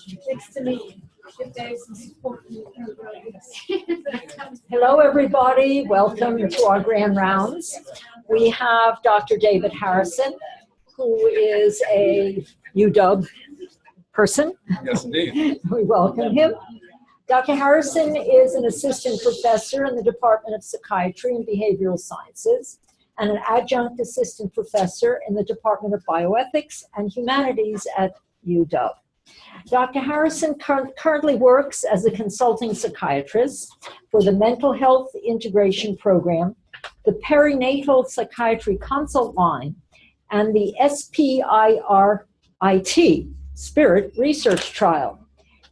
Next to me, if there's some support. Hello, everybody. Welcome to our grand rounds. We have Dr. David Harrison, who is a UW person. Yes, indeed. We welcome him. Dr. Harrison is an assistant professor in the Department of Psychiatry and Behavioral Sciences and an adjunct assistant professor in the Department of Bioethics and Humanities at UW. Dr. Harrison currently works as a consulting psychiatrist for the Mental Health Integration Program, the Perinatal Psychiatry Consult Line, and the SPIRIT, Spirit Research Trial.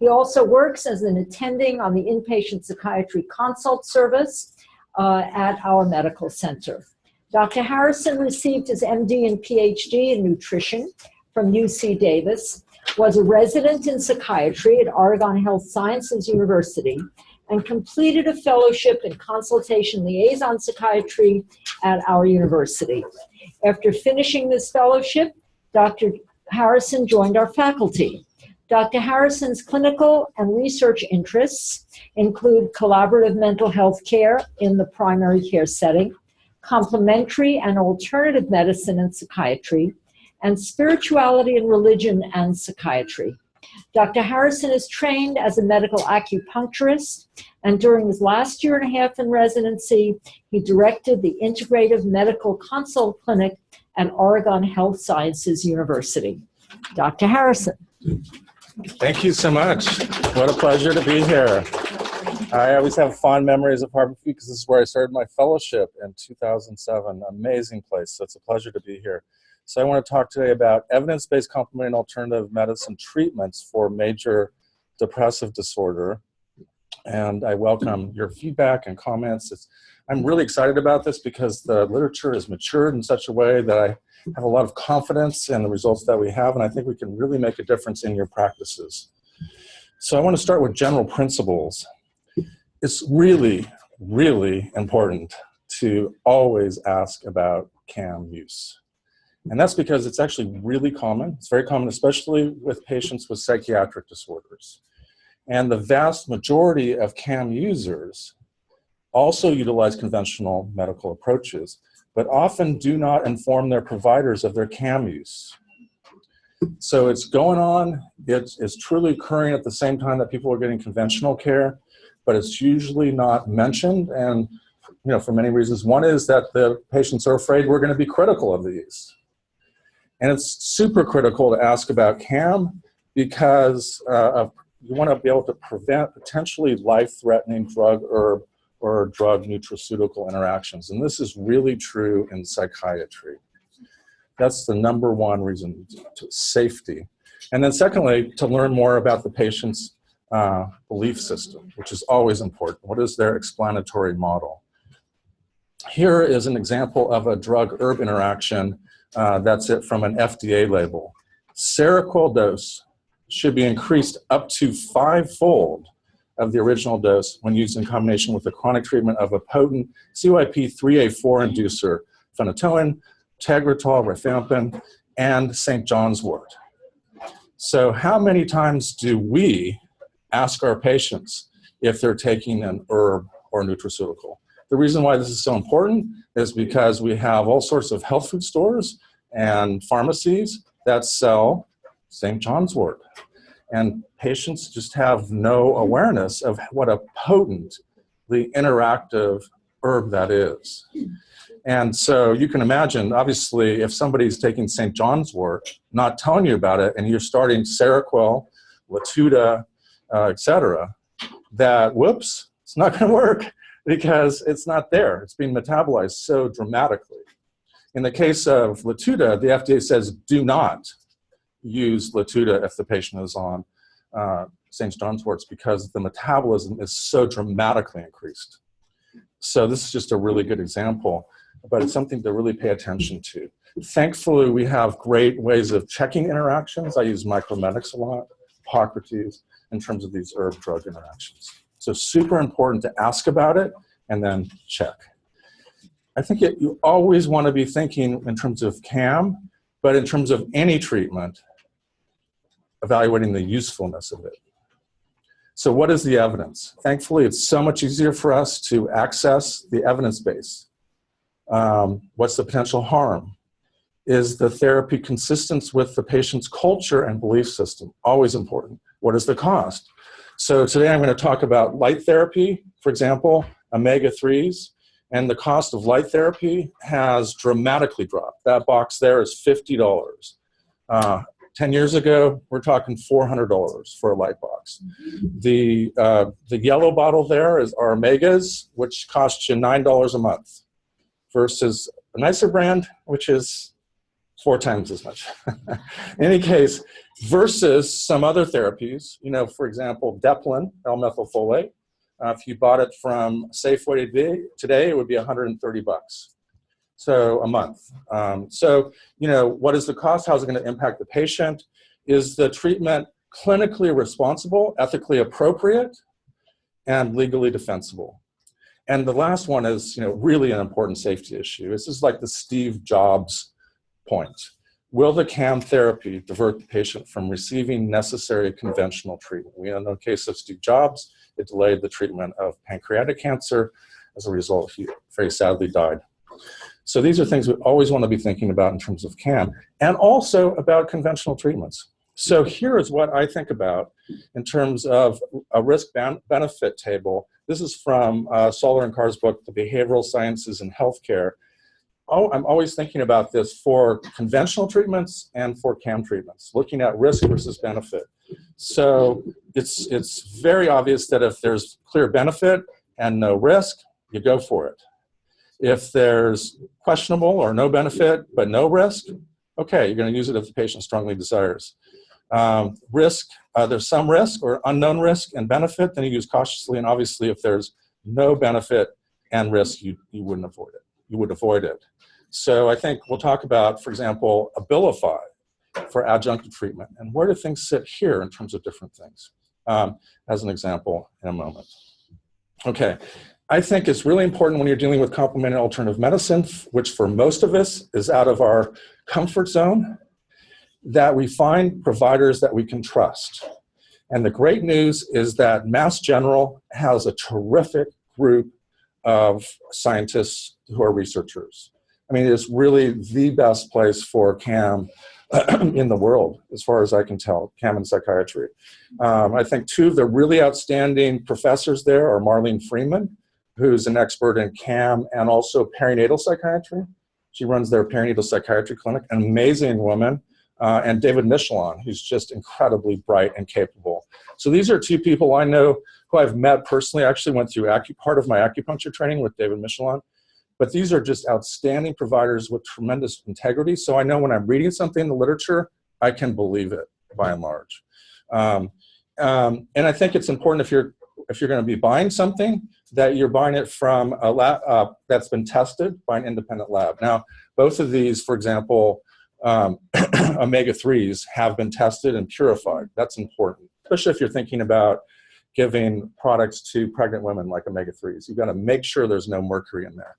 He also works as an attending on the Inpatient Psychiatry Consult Service at our medical center. Dr. Harrison received his MD and PhD in nutrition from UC Davis, was a resident in psychiatry at Oregon Health Sciences University, and completed a fellowship in consultation liaison psychiatry at our university. After finishing this fellowship, Dr. Harrison joined our faculty. Dr. Harrison's clinical and research interests include collaborative mental health care in the primary care setting, complementary and alternative medicine and psychiatry, and spirituality and religion and psychiatry. Dr. Harrison is trained as a medical acupuncturist, and during his last year and a half in residency, he directed the Integrative Medical Consult Clinic at Oregon Health Sciences University. Dr. Harrison. Thank you so much. What a pleasure to be here. I always have fond memories of Harvard because this is where I started my fellowship in 2007. Amazing place, so it's a pleasure to be here. So I want to talk today about evidence-based complementary and alternative medicine treatments for major depressive disorder. And I welcome your feedback and comments. I'm really excited about this because the literature is matured in such a way that I have a lot of confidence in the results that we have, and I think we can really make a difference in your practices. So I want to start with general principles. It's really, really important to always ask about CAM use. And that's because it's actually really common. It's very common, especially with patients with psychiatric disorders. And the vast majority of CAM users also utilize conventional medical approaches, but often do not inform their providers of their CAM use. So it's going on, it's truly occurring at the same time that people are getting conventional care, but it's usually not mentioned, and for many reasons. One is that the patients are afraid we're going to be critical of these. And it's super critical to ask about CAM because you want to be able to prevent potentially life-threatening drug or drug nutraceutical interactions. And this is really true in psychiatry. That's the number one reason, safety. And then secondly, to learn more about the patient's belief system, which is always important. What is their explanatory model? Here is an example of a drug-herb interaction. That's it from an FDA label. Seroquel dose should be increased up to 5-fold of the original dose when used in combination with the chronic treatment of a potent CYP3A4 inducer, phenytoin, tegretol, rifampin, and St. John's wort. So how many times do we ask our patients if they're taking an herb or nutraceutical? The reason why this is so important is because we have all sorts of health food stores and pharmacies that sell St. John's wort. And patients just have no awareness of what a potently interactive herb that is. And so you can imagine, obviously, if somebody's taking St. John's wort, not telling you about it, and you're starting Seroquel, Latuda, etc., that, whoops, it's not going to work because it's not there. It's being metabolized so dramatically. In the case of Latuda, the FDA says do not use Latuda if the patient is on St. John's worts because the metabolism is so dramatically increased. So this is just a really good example, but it's something to really pay attention to. Thankfully, we have great ways of checking interactions. I use micromedics a lot, Hippocrates, in terms of these herb-drug interactions. So super important to ask about it and then check. I think you always want to be thinking in terms of CAM, but in terms of any treatment, evaluating the usefulness of it. So what is the evidence? Thankfully, it's so much easier for us to access the evidence base. What's the potential harm? Is the therapy consistent with the patient's culture and belief system? Always important. What is the cost? So today I'm going to talk about light therapy, for example, omega-3s, and the cost of light therapy has dramatically dropped. That box there is $50. 10 years ago, we're talking $400 for a light box. The yellow bottle there is our omegas, which cost you $9 a month, versus a nicer brand, which is 4 times as much. In any case, versus some other therapies, you know, for example, Depressive, L-methylfolate. If you bought it from Safeway today, it would be $130. So a month. So, you know, what is the cost? How is it going to impact the patient? Is the treatment clinically responsible, ethically appropriate, and legally defensible? And the last one is, you know, really an important safety issue. This is like the Steve Jobs point. Will the CAM therapy divert the patient from receiving necessary conventional treatment? We know in the case of Steve Jobs, it delayed the treatment of pancreatic cancer. As a result, he very sadly died. So these are things we always want to be thinking about in terms of CAM, and also about conventional treatments. So here is what I think about in terms of a risk-benefit table. This is from Solar and Carr's book, The Behavioral Sciences in Healthcare. Oh, I'm always thinking about this for conventional treatments and for CAM treatments, looking at risk versus benefit. So it's very obvious that if there's clear benefit and no risk, you go for it. If there's questionable or no benefit but no risk, okay, you're going to use it if the patient strongly desires. Risk, there's some risk or unknown risk and benefit, then you use cautiously, and obviously if there's no benefit and risk, you wouldn't avoid it. You would avoid it. So I think we'll talk about, for example, Abilify for adjunctive treatment, and where do things sit here in terms of different things, as an example in a moment. Okay, I think it's really important when you're dealing with complementary alternative medicine, which for most of us is out of our comfort zone, that we find providers that we can trust. And the great news is that Mass General has a terrific group of scientists who are researchers. I mean, it's really the best place for CAM in the world, as far as I can tell, CAM and psychiatry. I think 2 of the really outstanding professors there are Marlene Freeman, who's an expert in CAM and also perinatal psychiatry. She runs their perinatal psychiatry clinic, an amazing woman, and David Michelon, who's just incredibly bright and capable. So these are 2 people I know who I've met personally. I actually went through part of my acupuncture training with David Michelon. But these are just outstanding providers with tremendous integrity. So I know when I'm reading something in the literature, I can believe it by and large. And I think it's important if you're going to be buying something, that you're buying it from a lab that's been tested by an independent lab. Now, both of these, for example, omega-3s have been tested and purified. That's important, especially if you're thinking about giving products to pregnant women like omega-3s. You've got to make sure there's no mercury in there.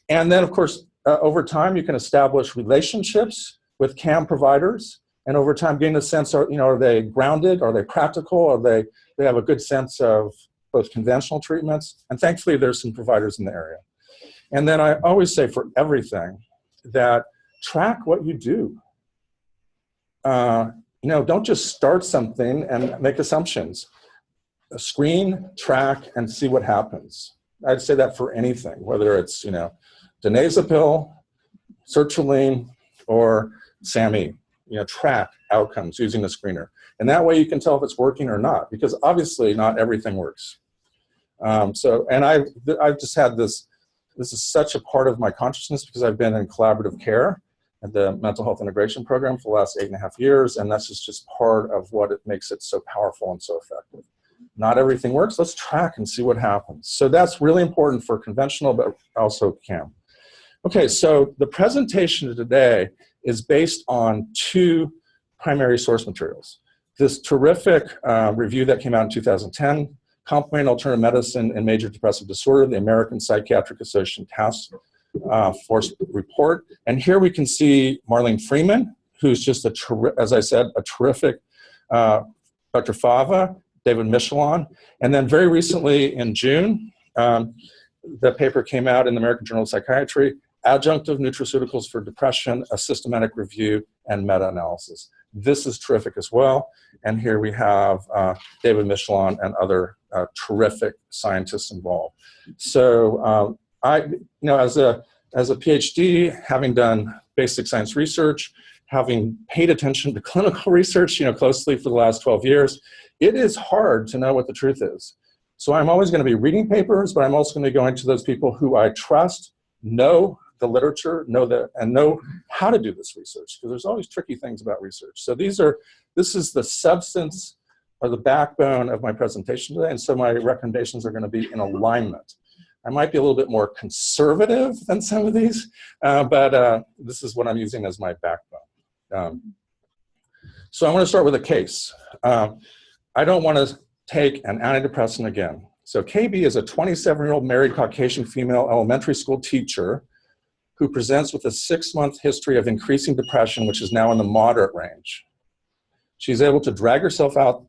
And then, of course, over time, you can establish relationships with CAM providers, and over time, gain a sense, are they grounded? Are they practical? Are they have a good sense of both conventional treatments? And thankfully, there's some providers in the area. And then I always say for everything that track what you do. Don't just start something and make assumptions. Screen, track, and see what happens. I'd say that for anything, whether it's, donazepam, sertraline, or SAMe. Track outcomes using a screener. And that way you can tell if it's working or not, because obviously not everything works. I've just had this is such a part of my consciousness because I've been in collaborative care at the mental health integration program for the last 8.5 years, and that's just part of what it makes it so powerful and so effective. Not everything works. Let's track and see what happens. So that's really important for conventional, but also CAM. Okay, so the presentation today is based on 2 primary source materials. This terrific review that came out in 2010, Complementary Alternative Medicine and Major Depressive Disorder, the American Psychiatric Association Task Force Report. And here we can see Marlene Freeman, who's just as I said, a terrific Dr. Fava, David Michelon, and then very recently in June, the paper came out in the American Journal of Psychiatry, Adjunctive Nutraceuticals for Depression, a Systematic Review and Meta-Analysis. This is terrific as well. And here we have David Michelon and other terrific scientists involved. So as a PhD, having done basic science research, having paid attention to clinical research, closely for the last 12 years, it is hard to know what the truth is. So I'm always going to be reading papers, but I'm also going to be going to those people who I trust, know the literature, know how to do this research, because there's always tricky things about research. So this is the substance or the backbone of my presentation today, and so my recommendations are going to be in alignment. I might be a little bit more conservative than some of these, but this is what I'm using as my backbone. So I want to start with a case. I don't want to take an antidepressant again. So KB is a 27-year-old married Caucasian female elementary school teacher who presents with a 6-month history of increasing depression, which is now in the moderate range. She's able to drag herself out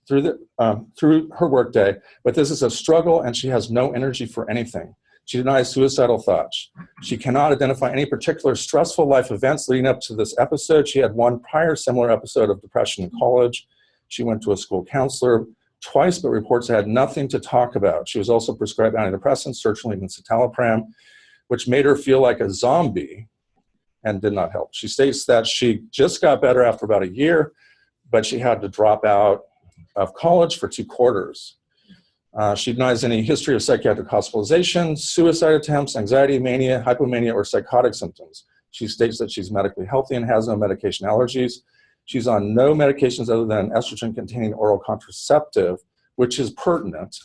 through her workday, but this is a struggle and she has no energy for anything. She denies suicidal thoughts. She cannot identify any particular stressful life events leading up to this episode. She had one prior similar episode of depression in college. She went to a school counselor twice, but reports had nothing to talk about. She was also prescribed antidepressants, sertraline and citalopram, which made her feel like a zombie and did not help. She states that she just got better after about a year, but she had to drop out of college for 2 quarters. She denies any history of psychiatric hospitalization, suicide attempts, anxiety, mania, hypomania, or psychotic symptoms. She states that she's medically healthy and has no medication allergies. She's on no medications other than estrogen-containing oral contraceptive, which is pertinent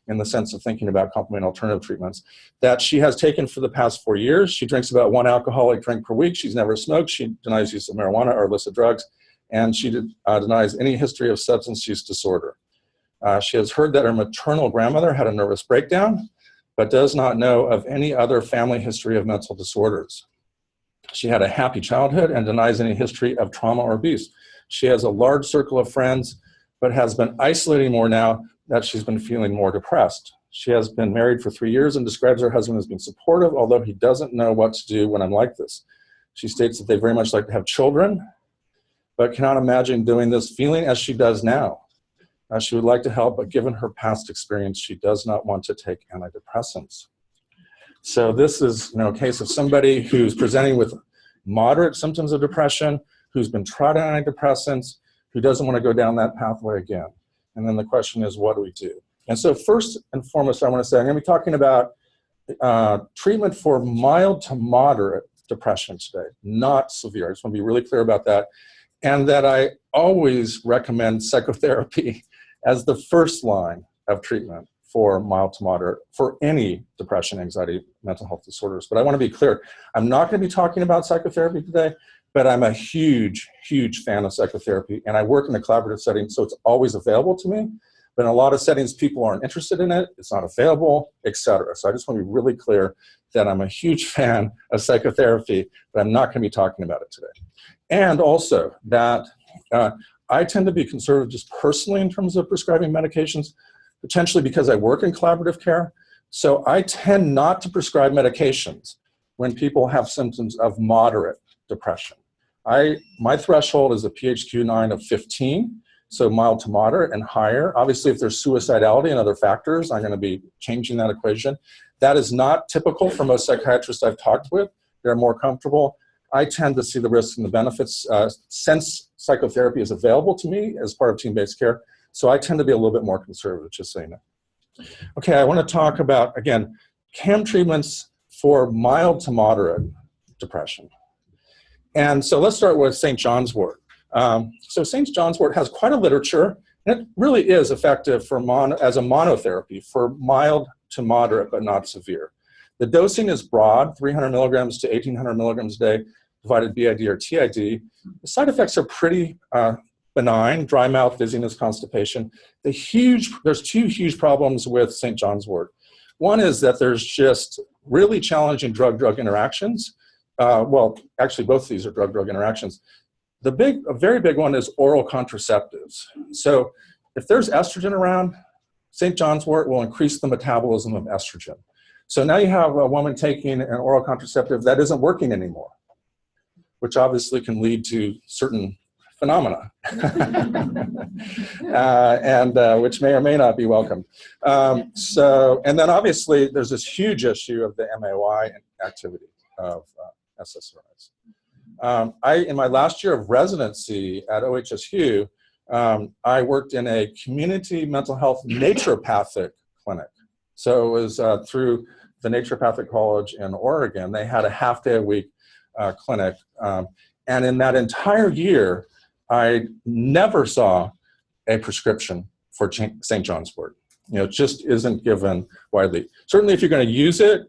in the sense of thinking about complementary alternative treatments, that she has taken for the past 4 years. She drinks about 1 alcoholic drink per week. She's never smoked. She denies use of marijuana or illicit drugs, and she denies any history of substance use disorder. She has heard that her maternal grandmother had a nervous breakdown, but does not know of any other family history of mental disorders. She had a happy childhood and denies any history of trauma or abuse. She has a large circle of friends, but has been isolating more now that she's been feeling more depressed. She has been married for 3 years and describes her husband as being supportive, although he doesn't know what to do when I'm like this. She states that they very much like to have children, but cannot imagine doing this feeling as she does now. She would like to help, but given her past experience, she does not want to take antidepressants. So this is a case of somebody who's presenting with moderate symptoms of depression, who's been tried on antidepressants, who doesn't want to go down that pathway again. And then the question is, what do we do? And so first and foremost, I want to say, I'm going to be talking about treatment for mild to moderate depression today, not severe. I just want to be really clear about that. And that I always recommend psychotherapy as the first line of treatment for mild to moderate, for any depression, anxiety, mental health disorders. But I want to be clear, I'm not going to be talking about psychotherapy today, but I'm a huge, huge fan of psychotherapy, and I work in a collaborative setting, so it's always available to me. But in a lot of settings, people aren't interested in it, it's not available, etc. So I just want to be really clear that I'm a huge fan of psychotherapy, but I'm not going to be talking about it today. And also that I tend to be conservative just personally in terms of prescribing medications, potentially because I work in collaborative care. So I tend not to prescribe medications when people have symptoms of moderate depression. My threshold is a PHQ-9 of 15, so mild to moderate and higher. Obviously, if there's suicidality and other factors, I'm going to be changing that equation. That is not typical for most psychiatrists I've talked with. They're more comfortable. I tend to see the risks and the benefits since psychotherapy is available to me as part of team-based care. So I tend to be a little bit more conservative, just saying that. Okay, I want to talk about, again, CAM treatments for mild to moderate depression. And so let's start with St. John's Wort. So St. John's Wort has quite a literature, and it really is effective for as a monotherapy for mild to moderate, but not severe. The dosing is broad, 300 milligrams to 1,800 milligrams a day, divided BID or TID. The side effects are pretty benign: dry mouth, dizziness, constipation. There's 2 huge problems with St. John's Wort. One is that there's just really challenging drug-drug interactions. well, actually both of these are drug-drug interactions. A very big one is oral contraceptives. So if there's estrogen around, St. John's wort will increase the metabolism of estrogen. So now you have a woman taking an oral contraceptive that isn't working anymore, which obviously can lead to certain phenomena, which may or may not be welcome. And then obviously there's this huge issue of the MAOI activity of SSRIs. In my last year of residency at OHSU, I worked in a community mental health naturopathic clinic. So it was through the Naturopathic College in Oregon. They had a half-day-a-week clinic. And in that entire year, I never saw a prescription for St. John's wort. It just isn't given widely. Certainly if you're going to use it,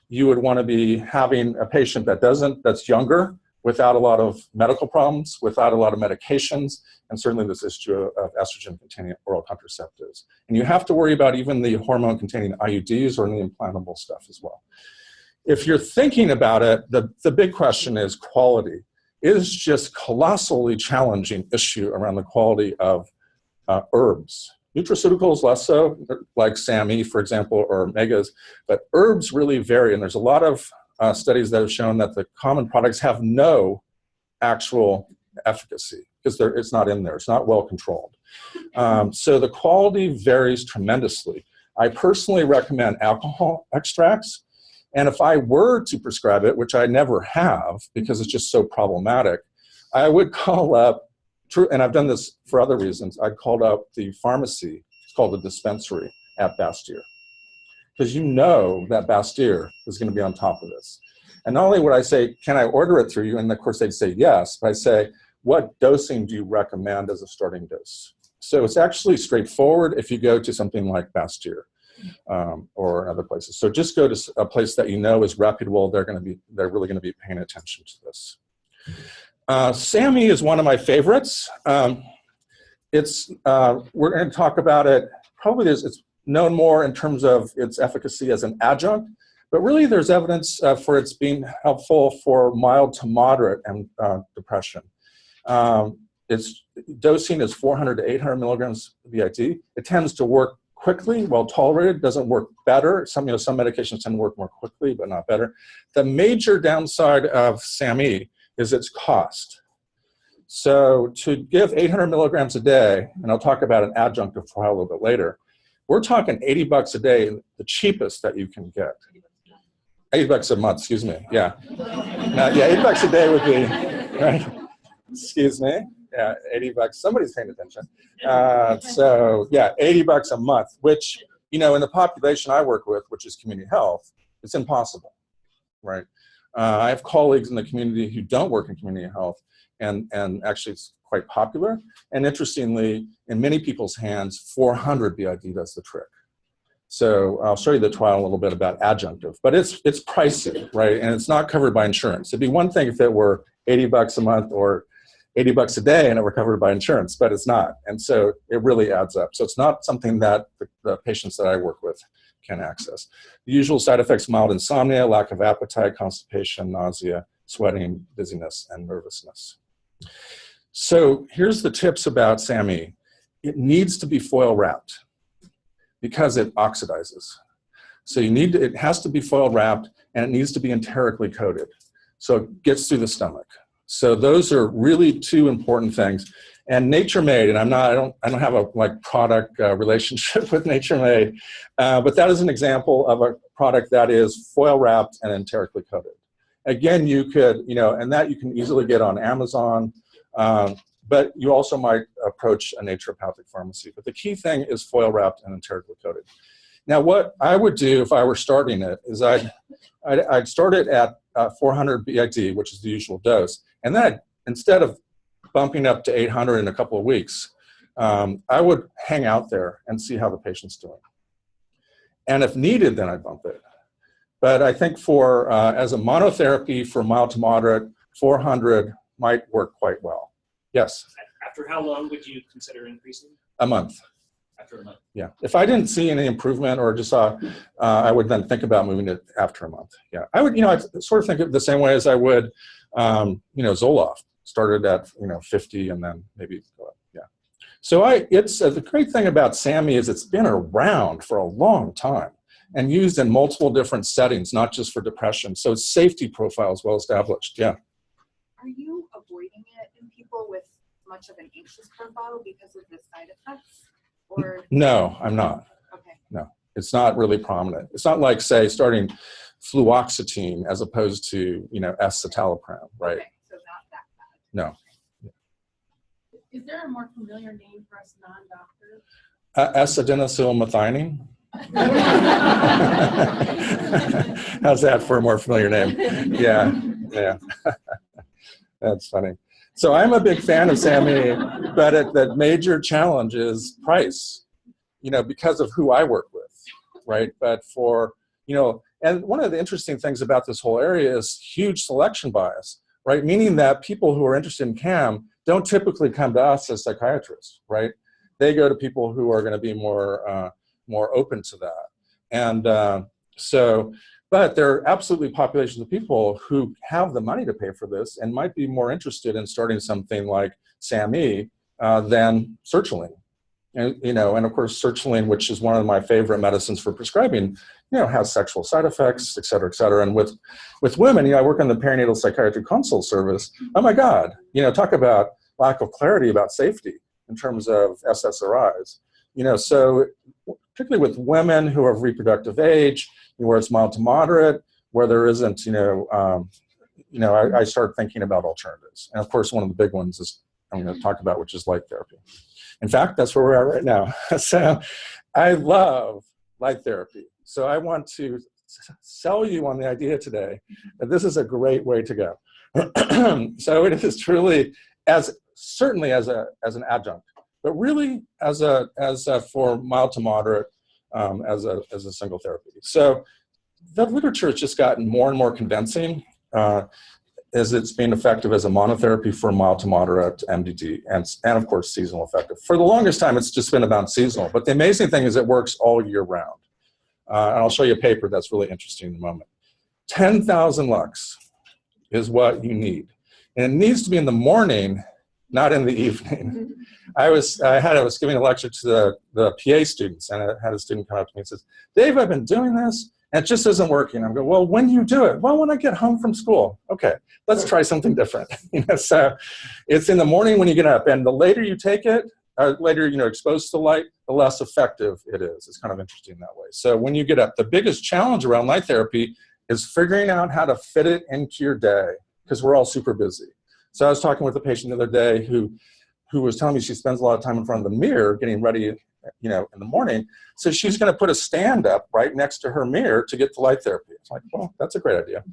you would want to be having a patient that's younger, without a lot of medical problems, without a lot of medications, and certainly this issue of estrogen-containing oral contraceptives. And you have to worry about even the hormone-containing IUDs or the implantable stuff as well. If you're thinking about it, the big question is quality. It is just colossally challenging issue around the quality of herbs. Nutraceuticals less so, like SAMe, for example, or megas, but herbs really vary, and there's a lot of studies that have shown that the common products have no actual efficacy because it's not in there, it's not well controlled. So the quality varies tremendously. I personally recommend alcohol extracts, and if I were to prescribe it, which I never have because it's just so problematic, I would call up, and I've done this for other reasons, I'd called up the pharmacy, it's called the dispensary at Bastyr. Because you know that Bastyr is going to be on top of this. And not only would I say, can I order it through you? And of course they'd say yes, but I say, what dosing do you recommend as a starting dose? So it's actually straightforward if you go to something like Bastyr or other places. So just go to a place that you know is reputable. They're really going to be paying attention to this. SAMe is one of my favorites. We're going to talk about it. Probably it's known more in terms of its efficacy as an adjunct, but really there's evidence for its being helpful for mild to moderate and depression. Its dosing is 400 to 800 milligrams BID. It tends to work quickly, well tolerated, doesn't work better. Some medications tend to work more quickly, but not better. The major downside of SAMe is its cost. So to give 800 milligrams a day, and I'll talk about an adjunctive trial a little bit later, we're talking $80 a day, the cheapest that you can get. $80 a month, excuse me, yeah. Yeah, $80 a day would be, right? Excuse me, yeah, $80, somebody's paying attention. So yeah, $80 a month, which, in the population I work with, which is community health, it's impossible, right? I have colleagues in the community who don't work in community health, and actually it's quite popular. And interestingly, in many people's hands, 400 BID does the trick. So I'll show you the trial a little bit about adjunctive, but it's pricey, right? And it's not covered by insurance. It'd be one thing if it were $80 a month or $80 a day and it were covered by insurance, but it's not. And so it really adds up. So it's not something that the patients that I work with can access. The usual side effects: mild insomnia, lack of appetite, constipation, nausea, sweating, dizziness, and nervousness. So here's the tips about SAMe. It needs to be foil wrapped because it oxidizes. So it has to be foil wrapped, and it needs to be enterically coated, so it gets through the stomach. So those are really two important things. And Nature Made, and I don't have a product relationship with Nature Made, but that is an example of a product that is foil wrapped and enterically coated. Again, you could, and that you can easily get on Amazon, but you also might approach a naturopathic pharmacy. But the key thing is foil wrapped and enterically coated. Now, what I would do if I were starting it is I'd start it at 400 BID, which is the usual dose, and then instead of bumping up to 800 in a couple of weeks, I would hang out there and see how the patient's doing. And if needed, then I'd bump it. But I think for as a monotherapy for mild to moderate, 400 might work quite well. Yes? After how long would you consider increasing? A month. After a month. Yeah. If I didn't see any improvement or just saw, I would then think about moving it after a month. Yeah. I would, I sort of think of it the same way as I would, Zoloft. Started at, 50 and then maybe go up. Yeah. So the great thing about SAMe is it's been around for a long time and used in multiple different settings, not just for depression. So its safety profile is well established. Yeah. Are you avoiding it in people with much of an anxious profile because of the side effects? Or No, I'm not. okay. No, it's not really prominent. It's not like, say, starting fluoxetine as opposed to, escitalopram, right? Okay, so not that bad. No. Is there a more familiar name for us non-doctors? S-adenosylmethionine. How's that for a more familiar name? Yeah. That's funny. So I'm a big fan of SAMe, but the major challenge is price, because of who I work with, right? But for, and one of the interesting things about this whole area is huge selection bias, right? Meaning that people who are interested in CAM don't typically come to us as psychiatrists, right? They go to people who are going to be more open to that. And but there are absolutely populations of people who have the money to pay for this and might be more interested in starting something like SAMe than sertraline. And of course, sertraline, which is one of my favorite medicines for prescribing, has sexual side effects, et cetera, et cetera. And with women, I work on the perinatal psychiatry consult service. Oh my God, talk about lack of clarity about safety in terms of SSRIs. So particularly with women who are of reproductive age, where it's mild to moderate, where there isn't, I start thinking about alternatives. And of course, one of the big ones is I'm going to talk about, which is light therapy. In fact, that's where we're at right now. So I love light therapy. So I want to sell you on the idea today that this is a great way to go. So it is truly certainly as an adjunct, but really as for mild to moderate, as a single therapy. So the literature has just gotten more and more convincing as it's being effective as a monotherapy for mild to moderate MDD and of course seasonal effective. For the longest time, it's just been about seasonal, but the amazing thing is it works all year round. And I'll show you a paper that's really interesting in a moment. 10,000 lux is what you need. And it needs to be in the morning, not in the evening. I was giving a lecture to the PA students, and I had a student come up to me and says, Dave, I've been doing this, and it just isn't working. I'm going, well, when do you do it? Well, when I get home from school. Okay, let's try something different. So it's in the morning when you get up, and the later you take it, later exposed to light, the less effective it is. It's kind of interesting that way. So when you get up, the biggest challenge around light therapy is figuring out how to fit it into your day, because we're all super busy. So I was talking with a patient the other day who was telling me she spends a lot of time in front of the mirror getting ready, in the morning. So she's going to put a stand up right next to her mirror to get to light therapy. It's like, well, that's a great idea.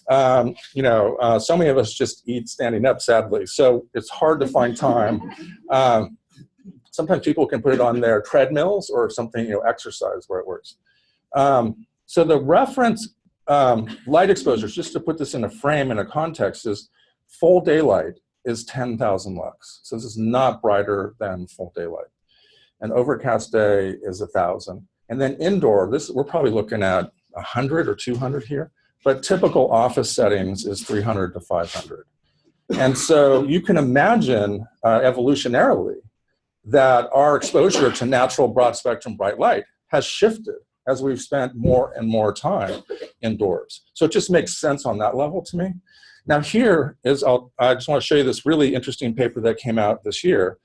So many of us just eat standing up, sadly. So it's hard to find time. Sometimes people can put it on their treadmills or something, exercise where it works. So the reference light exposures, just to put this in a frame and a context, is full daylight is 10,000 lux. So this is not brighter than full daylight. An overcast day is 1,000. And then indoor, we're probably looking at 100 or 200 here, but typical office settings is 300 to 500. And so you can imagine evolutionarily that our exposure to natural broad spectrum bright light has shifted as we've spent more and more time indoors. So it just makes sense on that level to me. Now here is, I just want to show you this really interesting paper that came out this year,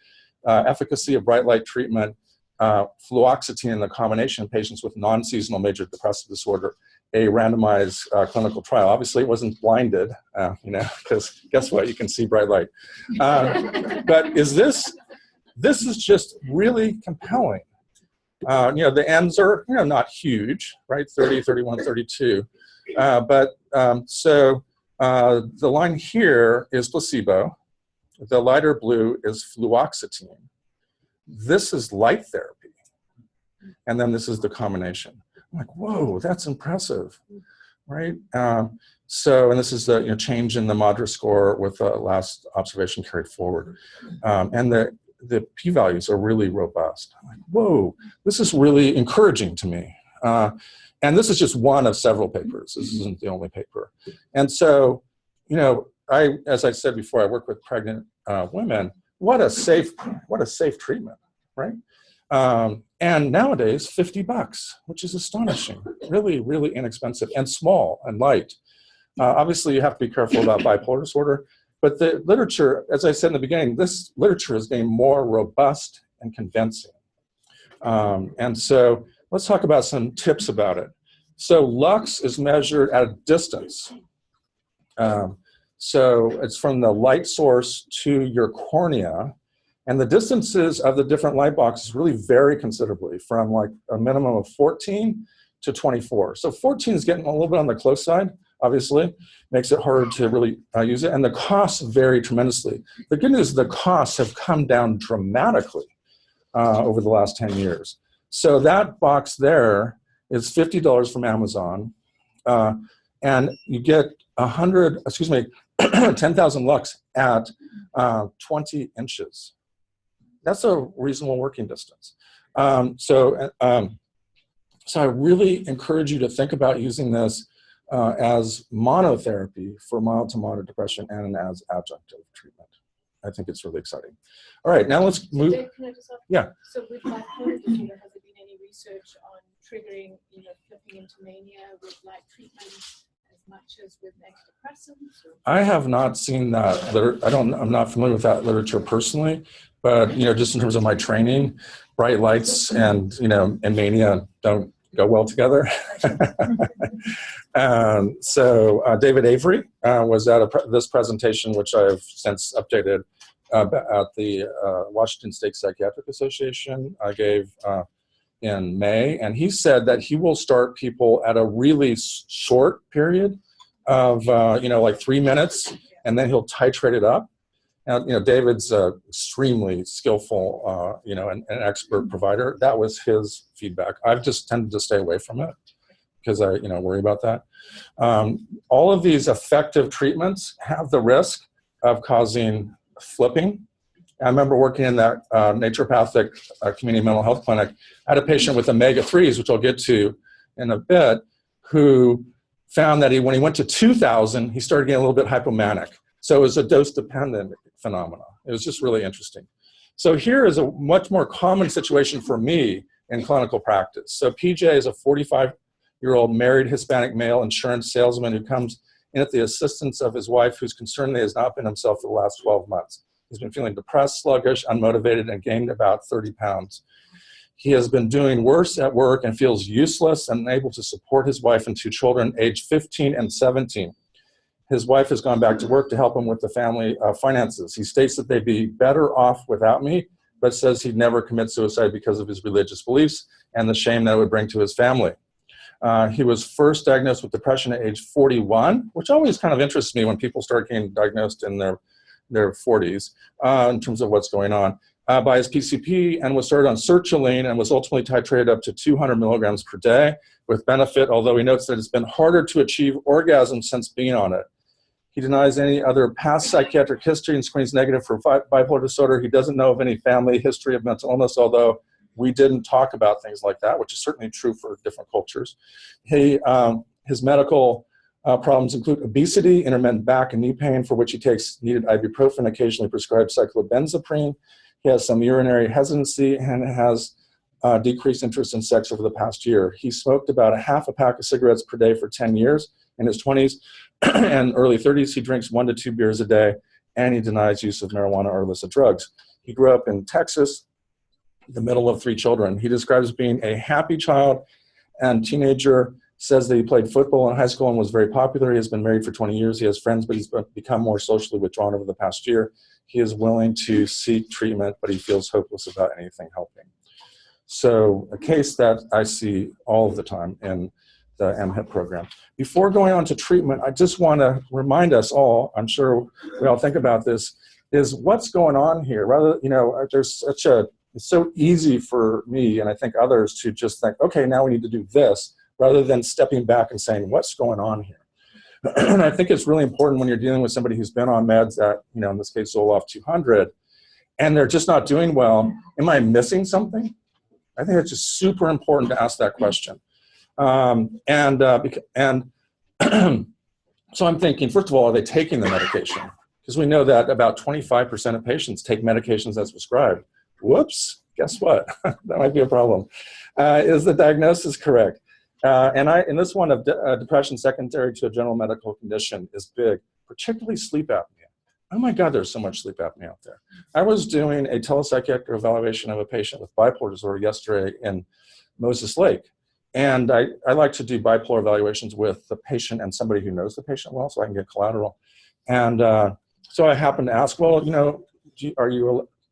efficacy of bright light treatment, fluoxetine in the combination in patients with non-seasonal major depressive disorder, a randomized clinical trial. Obviously it wasn't blinded, because guess what, you can see bright light. But this is just really compelling. The ends are, not huge, right? 30, 31, 32. The line here is placebo. The lighter blue is fluoxetine. This is light therapy. And then this is the combination. I'm like, whoa, that's impressive, right? And this is the change in the MADRS score with the last observation carried forward. And the p-values are really robust. I'm like, whoa, this is really encouraging to me. And this is just one of several papers. This isn't the only paper. And so, you know, as I said before, I work with pregnant women. What a safe treatment, right? And nowadays, $50, which is astonishing. Really, really inexpensive and small and light. Obviously, you have to be careful about bipolar disorder. But the literature, as I said in the beginning, this literature is getting more robust and convincing. And so let's talk about some tips about it. So lux is measured at a distance. So it's from the light source to your cornea. And the distances of the different light boxes really vary considerably from like a minimum of 14 to 24. So 14 is getting a little bit on the close side, obviously. Makes it harder to really use it. And the costs vary tremendously. The good news is the costs have come down dramatically over the last 10 years. So that box there is $50 from Amazon. And you get 10,000 lux at 20 inches. That's a reasonable working distance. So I really encourage you to think about using this as monotherapy for mild to moderate depression and as adjunctive treatment. I think it's really exciting. All right, now let's move. Dave, can I just ask? Yeah. So with bipolar disorder, has there been any research on triggering, flipping into mania with like treatment as much as with antidepressants? Or? I have not seen that. I'm not familiar with that literature personally, but just in terms of my training, bright lights and and mania don't go well together. So David Avery was at this presentation, which I've since updated at the Washington State Psychiatric Association. I gave in May, and he said that he will start people at a really short period of like 3 minutes, and then he'll titrate it up. And David's extremely skillful, and an expert provider. That was his feedback. I've just tended to stay away from it because I, worry about that. All of these effective treatments have the risk of causing flipping. I remember working in that naturopathic community mental health clinic. I had a patient with omega-3s, which I'll get to in a bit, who found that when he went to 2,000, he started getting a little bit hypomanic. So it was a dose-dependent phenomenon. It was just really interesting. So here is a much more common situation for me in clinical practice. So PJ is a 45-year-old married Hispanic male insurance salesman who comes in at the assistance of his wife, who's concerned that he has not been himself for the last 12 months. He's been feeling depressed, sluggish, unmotivated, and gained about 30 pounds. He has been doing worse at work and feels useless and unable to support his wife and 2 children, aged 15 and 17. His wife has gone back to work to help him with the family finances. He states that they'd be better off without me, but says he'd never commit suicide because of his religious beliefs and the shame that it would bring to his family. He was first diagnosed with depression at age 41, which always kind of interests me when people start getting diagnosed in their 40s in terms of what's going on, by his PCP, and was started on sertraline and was ultimately titrated up to 200 milligrams per day with benefit, although he notes that it's been harder to achieve orgasm since being on it. He denies any other past psychiatric history and screens negative for bipolar disorder. He doesn't know of any family history of mental illness, although we didn't talk about things like that, which is certainly true for different cultures. His medical problems include obesity, intermittent back and knee pain, for which he takes needed ibuprofen, occasionally prescribed cyclobenzaprine. He has some urinary hesitancy and has decreased interest in sex over the past year. He smoked about a half a pack of cigarettes per day for 10 years. In his 20s and early 30s, he drinks 1 to 2 beers a day, and he denies use of marijuana or illicit drugs. He grew up in Texas, the middle of 3 children. He describes being a happy child and teenager, says that he played football in high school and was very popular. He has been married for 20 years. He has friends, but he's become more socially withdrawn over the past year. He is willing to seek treatment, but he feels hopeless about anything helping. So a case that I see all of the time in the MHIP program. Before going on to treatment, I just want to remind us all, I'm sure we all think about this, is what's going on here. Rather, there's it's so easy for me, and I think others, to just think, okay, now we need to do this, rather than stepping back and saying, what's going on here? And I think it's really important when you're dealing with somebody who's been on meds at, in this case, Zoloft 200, and they're just not doing well, am I missing something? I think it's just super important to ask that question. So I'm thinking, first of all, are they taking the medication? Because we know that about 25% of patients take medications as prescribed. Whoops, guess what? That might be a problem. Is the diagnosis correct? And this one of depression secondary to a general medical condition is big, particularly sleep apnea. Oh my God, there's so much sleep apnea out there. I was doing a telepsychiatric evaluation of a patient with bipolar disorder yesterday in Moses Lake. And I like to do bipolar evaluations with the patient and somebody who knows the patient well, so I can get collateral. And so I happened to ask, well, you know, do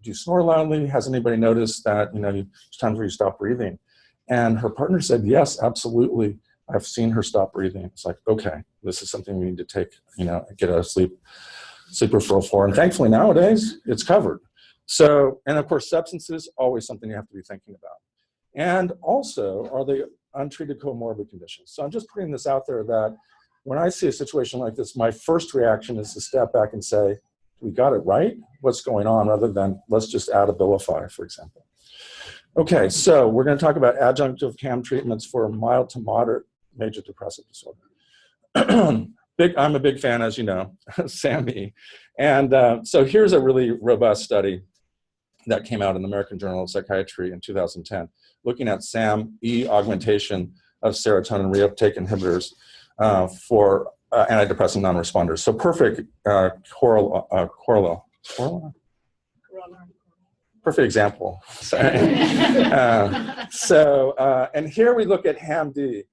you snore loudly? Has anybody noticed that, you know, there's times where you stop breathing? And her partner said, yes, absolutely. I've seen her stop breathing. It's like, okay, this is something we need to take, you know, get a sleep referral for. And thankfully nowadays it's covered. So, and of course, substances, always something you have to be thinking about. And also, are they untreated comorbid conditions? So I'm just putting this out there that when I see a situation like this, my first reaction is to step back and say, we got it right? What's going on? Rather than let's just add Abilify, for example. Okay, so we're going to talk about adjunctive CAM treatments for mild to moderate major depressive disorder. I'm a big fan, as you know, SAMe. And so here's a really robust study that came out in the American Journal of Psychiatry in 2010, looking at SAMe augmentation of serotonin reuptake inhibitors for antidepressant non-responders. So perfect perfect example. Sorry. And here we look at HAM-D.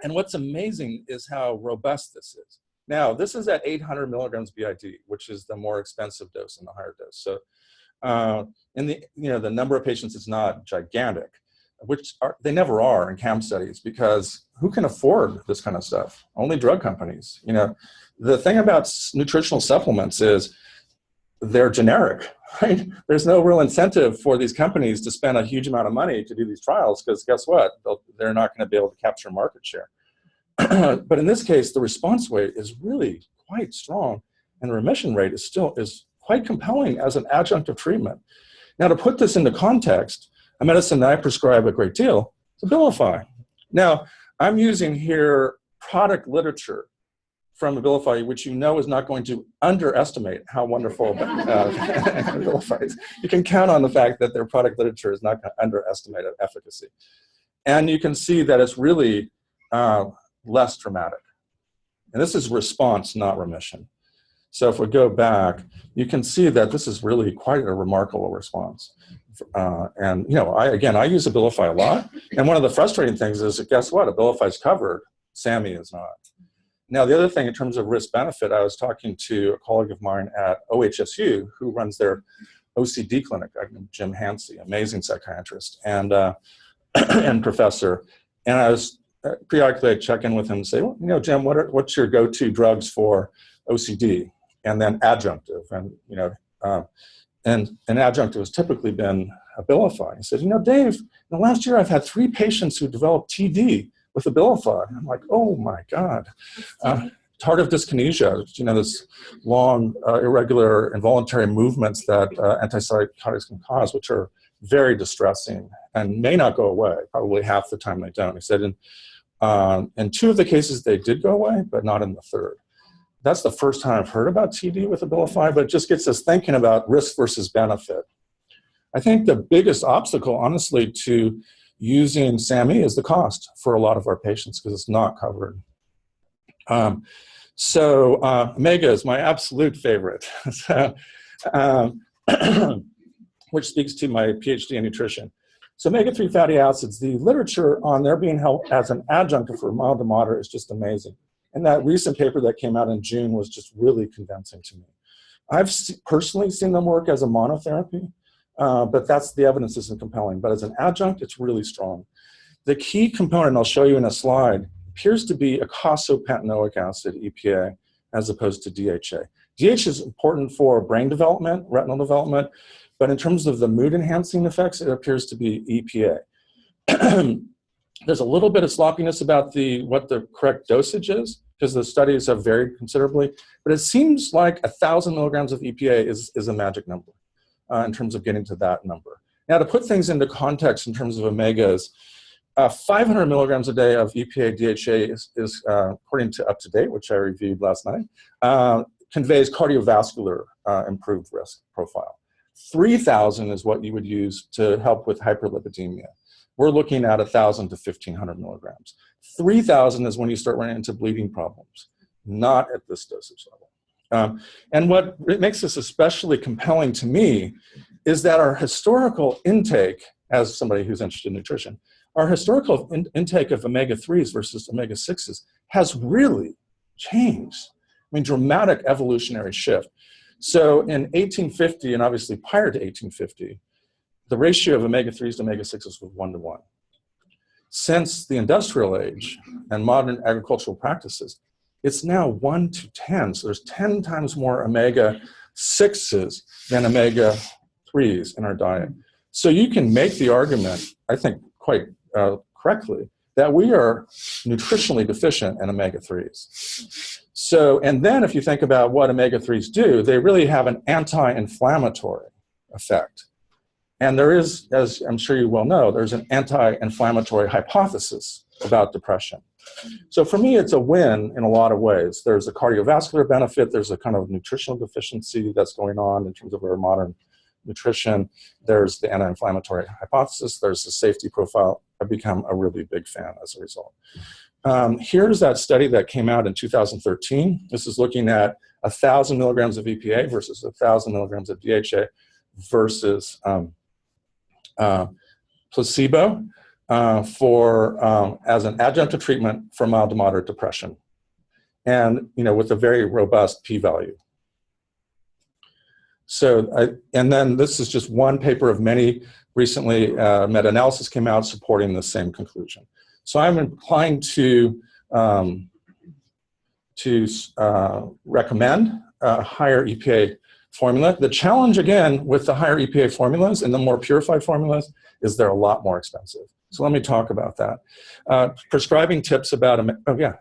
And what's amazing is how robust this is. Now, this is at 800 milligrams BID, which is the more expensive dose and the higher dose. So, the number of patients is not gigantic, they never are in CAM studies, because who can afford this kind of stuff? Only drug companies. You know, the thing about nutritional supplements is they're generic, right? There's no real incentive for these companies to spend a huge amount of money to do these trials, because guess what? They're not going to be able to capture market share. But in this case, the response rate is really quite strong, and the remission rate is quite compelling as an adjunctive treatment. Now, to put this into context, a medicine that I prescribe a great deal is Abilify. Now, I'm using here product literature from Abilify, which you know is not going to underestimate how wonderful Abilify is. You can count on the fact that their product literature is not going to underestimate efficacy. And you can see that it's really less dramatic. And this is response, not remission. So if we go back, you can see that this is really quite a remarkable response. And you know, I use Abilify a lot. And one of the frustrating things is that guess what? Abilify is covered, SAMe is not. Now, the other thing in terms of risk-benefit, I was talking to a colleague of mine at OHSU who runs their OCD clinic, Jim Hansey, amazing psychiatrist and, and professor. And I was periodically I'd check in with him and say, well, you know, Jim, what's your go-to drugs for OCD? And then adjunctive. And, you know, and adjunctive has typically been Abilify. He said, you know, Dave, in the last year I've had 3 patients who developed TD with Abilify. I'm like, oh my God. Tardive dyskinesia, you know, this long, irregular, involuntary movements that antipsychotics can cause, which are very distressing and may not go away. Probably half the time they don't. He said in 2 of the cases they did go away, but not in the 3rd. That's the first time I've heard about TD with Abilify, but it just gets us thinking about risk versus benefit. I think the biggest obstacle, honestly, to using SAMe is the cost for a lot of our patients, because it's not covered. Omega is my absolute favorite, which speaks to my PhD in nutrition. So omega-3 fatty acids, the literature on their being held as an adjunctive for mild to moderate is just amazing. And that recent paper that came out in June was just really convincing to me. I've personally seen them work as a monotherapy, but that's the evidence isn't compelling. But as an adjunct, it's really strong. The key component I'll show you in a slide appears to be eicosapentaenoic acid, EPA, as opposed to DHA. DHA is important for brain development, retinal development, but in terms of the mood-enhancing effects, it appears to be EPA. There's a little bit of sloppiness about what the correct dosage is, because the studies have varied considerably, but it seems like 1,000 milligrams of EPA is a magic number in terms of getting to that number. Now, to put things into context in terms of omegas, 500 milligrams a day of EPA DHA is according to UpToDate, which I reviewed last night, conveys cardiovascular improved risk profile. 3,000 is what you would use to help with hyperlipidemia. We're looking at 1,000 to 1,500 milligrams. 3,000 is when you start running into bleeding problems, not at this dosage level. And what makes this especially compelling to me is that our historical intake, as somebody who's interested in nutrition, our historical intake of omega-3s versus omega-6s has really changed. I mean, dramatic evolutionary shift. So in 1850, and obviously prior to 1850, the ratio of omega-3s to omega-6s was 1 to 1. Since the industrial age and modern agricultural practices, it's now 1 to 10. So there's 10 times more omega-6s than omega-3s in our diet. So you can make the argument, I think quite correctly, that we are nutritionally deficient in omega-3s. So, and then if you think about what omega-3s do, they really have an anti-inflammatory effect. And there is, as I'm sure you well know, there's an anti-inflammatory hypothesis about depression. So for me, it's a win in a lot of ways. There's a cardiovascular benefit. There's a kind of nutritional deficiency that's going on in terms of our modern nutrition. There's the anti-inflammatory hypothesis. There's the safety profile. I've become a really big fan as a result. Here's that study that came out in 2013. This is looking at 1,000 milligrams of EPA versus 1,000 milligrams of DHA versus placebo as an adjunctive treatment for mild to moderate depression, and with a very robust p-value. So, and then this is just one paper of many. Recently, meta-analysis came out supporting the same conclusion. So I'm inclined to recommend a higher EPA formula. The challenge, again, with the higher EPA formulas and the more purified formulas is they're a lot more expensive. So let me talk about that. Prescribing tips about, oh yeah.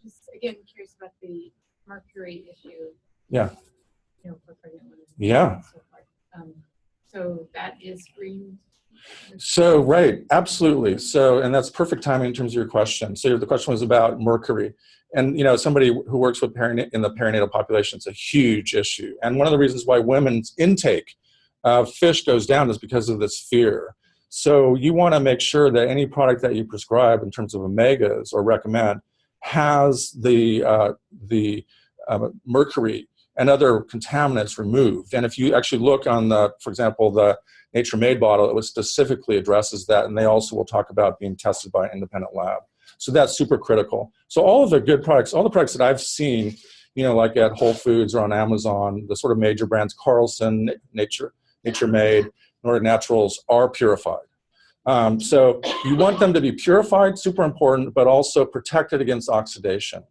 Just again, curious about the mercury issue. Yeah. For pregnant women. Yeah. So that is green. So, right, absolutely. So, and that's perfect timing in terms of your question. So the question was about mercury. And, somebody who works with in the perinatal population, it's a huge issue. And one of the reasons why women's intake of fish goes down is because of this fear. So you want to make sure that any product that you prescribe in terms of omegas or recommend has the mercury and other contaminants removed. And if you actually look on for example, the Nature Made bottle, it specifically addresses that, and they also will talk about being tested by an independent lab. So that's super critical. So all of the good products, all the products that I've seen, like at Whole Foods or on Amazon, the sort of major brands, Carlson, Nature Made, Nordic Naturals, are purified. So you want them to be purified, super important, but also protected against oxidation.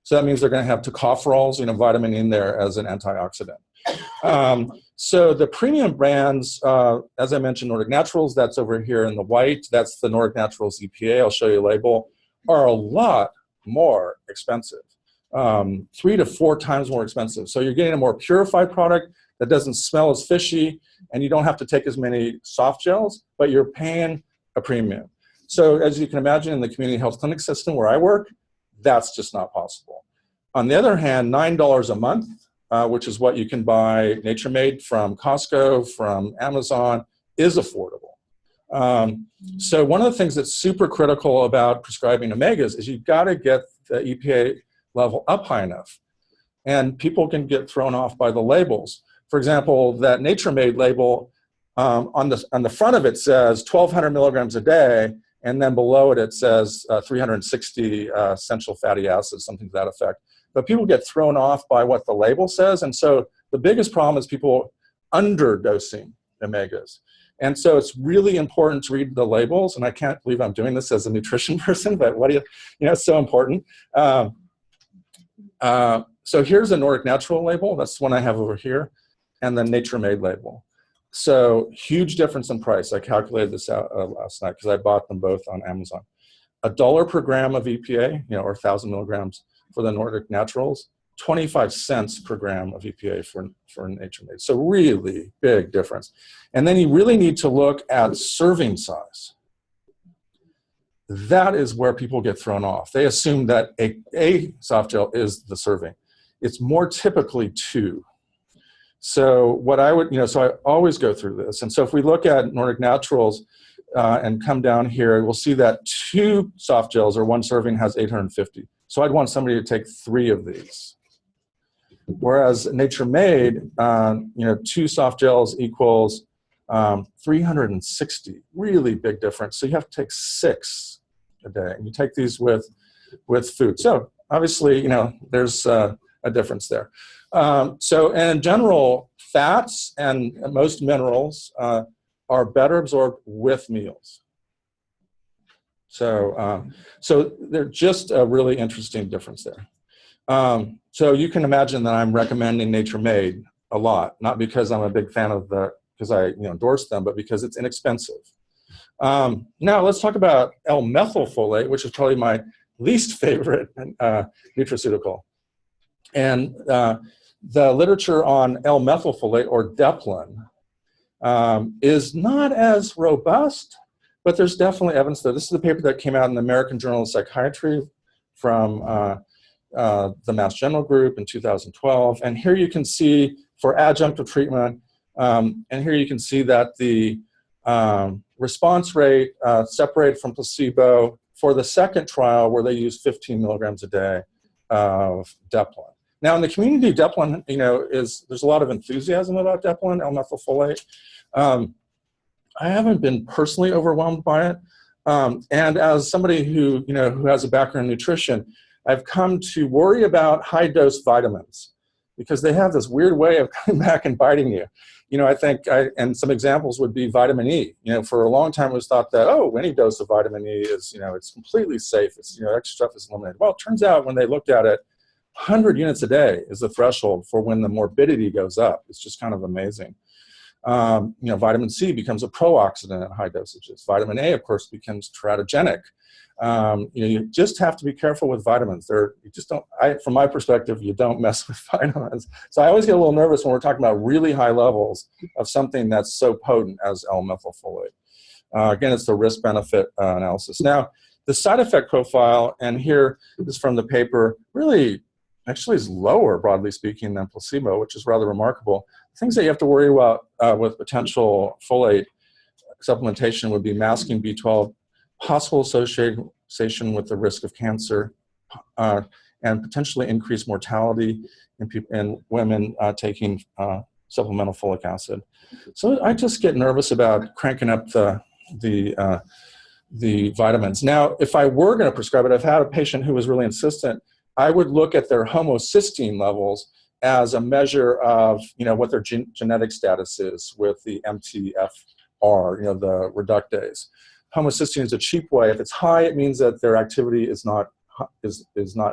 So that means they're going to have tocopherols, vitamin in there as an antioxidant. So the premium brands, as I mentioned, Nordic Naturals, that's over here in the white, that's the Nordic Naturals EPA, I'll show you a label, are a lot more expensive, 3 to 4 times more expensive. So you're getting a more purified product that doesn't smell as fishy, and you don't have to take as many soft gels, but you're paying a premium. So as you can imagine, in the community health clinic system where I work, that's just not possible. On the other hand, $9 a month, which is what you can buy Nature Made from Costco, from Amazon, is affordable. So one of the things that's super critical about prescribing omegas is you've got to get the EPA level up high enough. And people can get thrown off by the labels. For example, that Nature Made label, on the front of it says 1,200 milligrams a day, and then below it, it says 360 essential fatty acids, something to that effect. But people get thrown off by what the label says. And so the biggest problem is people underdosing omegas. And so it's really important to read the labels. And I can't believe I'm doing this as a nutrition person, but it's so important. So here's a Nordic Natural label. That's the one I have over here. And the Nature Made label. So huge difference in price. I calculated this out last night because I bought them both on Amazon. $1 per gram of EPA, or 1,000 milligrams for the Nordic Naturals, 25 cents per gram of EPA for Nature Made. So really big difference. And then you really need to look at serving size. That is where people get thrown off. They assume that a soft gel is the serving. It's more typically 2. So what I would, so I always go through this. And so if we look at Nordic Naturals and come down here, we'll see that 2 soft gels or 1 serving has 850. So I'd want somebody to take 3 of these. Whereas Nature Made, 2 soft gels equals 360, really big difference. So you have to take 6 a day, and you take these with food. So obviously, there's a difference there. So in general, fats and most minerals are better absorbed with meals. So they're just a really interesting difference there. So you can imagine that I'm recommending Nature Made a lot, not because I'm a big fan of because I endorse them, but because it's inexpensive. Now let's talk about L-methylfolate, which is probably my least favorite nutraceutical. And the literature on L-methylfolate, or Deplin, is not as robust, but there's definitely evidence there. This is the paper that came out in the American Journal of Psychiatry from the Mass General Group in 2012. And here you can see for adjunctive treatment, and here you can see that the response rate separated from placebo for the second trial, where they used 15 milligrams a day of Deplin. Now in the community, Deplin, there's a lot of enthusiasm about Deplin, L-methylfolate. I haven't been personally overwhelmed by it. And as somebody who has a background in nutrition, I've come to worry about high-dose vitamins because they have this weird way of coming back and biting you. I think, and some examples would be vitamin E. For a long time it was thought that, any dose of vitamin E is, it's completely safe. It's, extra stuff is eliminated. Well, it turns out when they looked at it, 100 units a day is the threshold for when the morbidity goes up. It's just kind of amazing. Vitamin C becomes a pro-oxidant at high dosages. Vitamin A, of course, becomes teratogenic. You just have to be careful with vitamins. You just don't, from my perspective, you don't mess with vitamins. So I always get a little nervous when we're talking about really high levels of something that's so potent as L-methylfolate. Again, it's the risk-benefit analysis. Now, the side effect profile, and here is from the paper, really actually is lower, broadly speaking, than placebo, which is rather remarkable. Things that you have to worry about with potential folate supplementation would be masking B12, possible association with the risk of cancer, and potentially increased mortality in women taking supplemental folic acid. So I just get nervous about cranking up the vitamins. Now, if I were going to prescribe it, I've had a patient who was really insistent. I would look at their homocysteine levels as a measure of what their genetic status is with the MTFR, the reductase. Homocysteine is a cheap way. If it's high, it means that their activity is not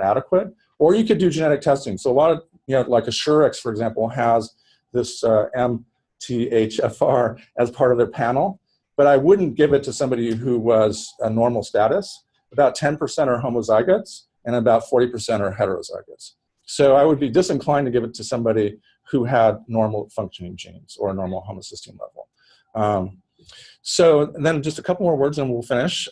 adequate. Or you could do genetic testing. So a lot of, like Assurex, for example, has this MTHFR as part of their panel. But I wouldn't give it to somebody who was a normal status. About 10% are homozygotes, and about 40% are heterozygotes. So I would be disinclined to give it to somebody who had normal functioning genes or a normal homocysteine level. So then just a couple more words and we'll finish.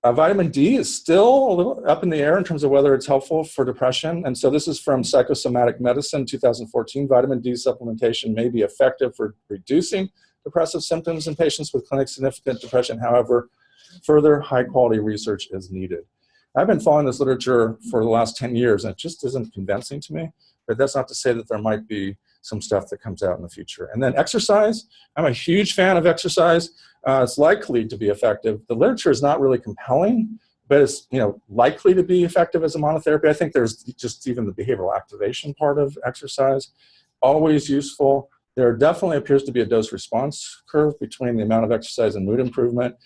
Vitamin D is still a little up in the air in terms of whether it's helpful for depression. And so this is from Psychosomatic Medicine, 2014. Vitamin D supplementation may be effective for reducing depressive symptoms in patients with clinically significant depression. However, further high-quality research is needed. I've been following this literature for the last 10 years, and it just isn't convincing to me. But that's not to say that there might be some stuff that comes out in the future. And then exercise. I'm a huge fan of exercise. It's likely to be effective. The literature is not really compelling, but it's likely to be effective as a monotherapy. I think there's just even the behavioral activation part of exercise, always useful. There definitely appears to be a dose-response curve between the amount of exercise and mood improvement.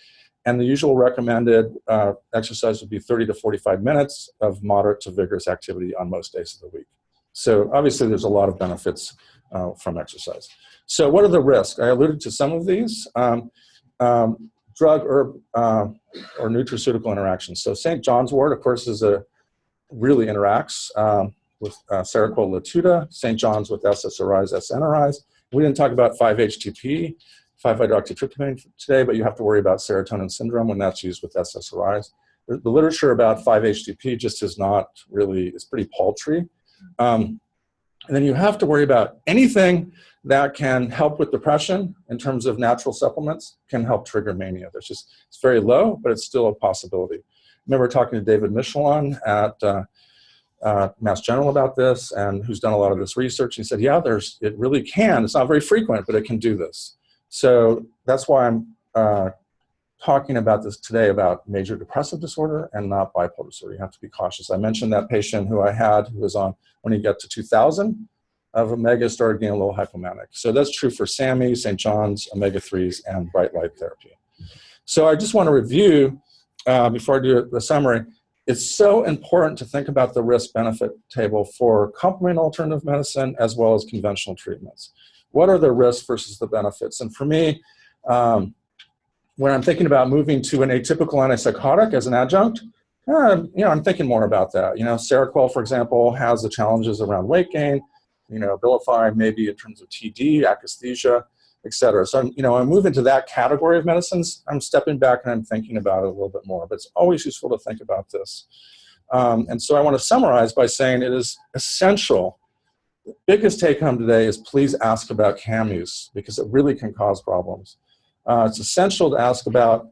And the usual recommended exercise would be 30 to 45 minutes of moderate to vigorous activity on most days of the week. So obviously there's a lot of benefits from exercise. So what are the risks? I alluded to some of these. Drug, herb, or nutraceutical interactions. So St. John's wort, of course, is a really interacts with Seroquel latuda, St. John's with SSRIs, SNRIs. We didn't talk about 5-HTP, 5-hydroxytryptamine today, but you have to worry about serotonin syndrome when that's used with SSRIs. The literature about 5-HTP just is not really, it's pretty paltry. And then you have to worry about anything that can help with depression in terms of natural supplements can help trigger mania. It's very low, but it's still a possibility. I remember talking to David Michelon at Mass General about this, and who's done a lot of this research. He said, yeah, it really can. It's not very frequent, but it can do this. So that's why I'm talking about this today about major depressive disorder and not bipolar disorder. You have to be cautious. I mentioned that patient who I had who was on, when he got to 2,000 of omega, started getting a little hypomanic. So that's true for SAMI, St. John's, omega-3s, and bright light therapy. So I just want to review, before I do the summary, it's so important to think about the risk-benefit table for complementary alternative medicine as well as conventional treatments. What are the risks versus the benefits? And for me, when I'm thinking about moving to an atypical antipsychotic as an adjunct, I'm thinking more about that. Seroquel, for example, has the challenges around weight gain, Abilify maybe in terms of TD, akathisia, et cetera. So, I'm moving to that category of medicines. I'm stepping back and I'm thinking about it a little bit more, but it's always useful to think about this. And so I want to summarize by saying it is essential. The biggest take home today is please ask about CAM use because it really can cause problems. It's essential to ask about,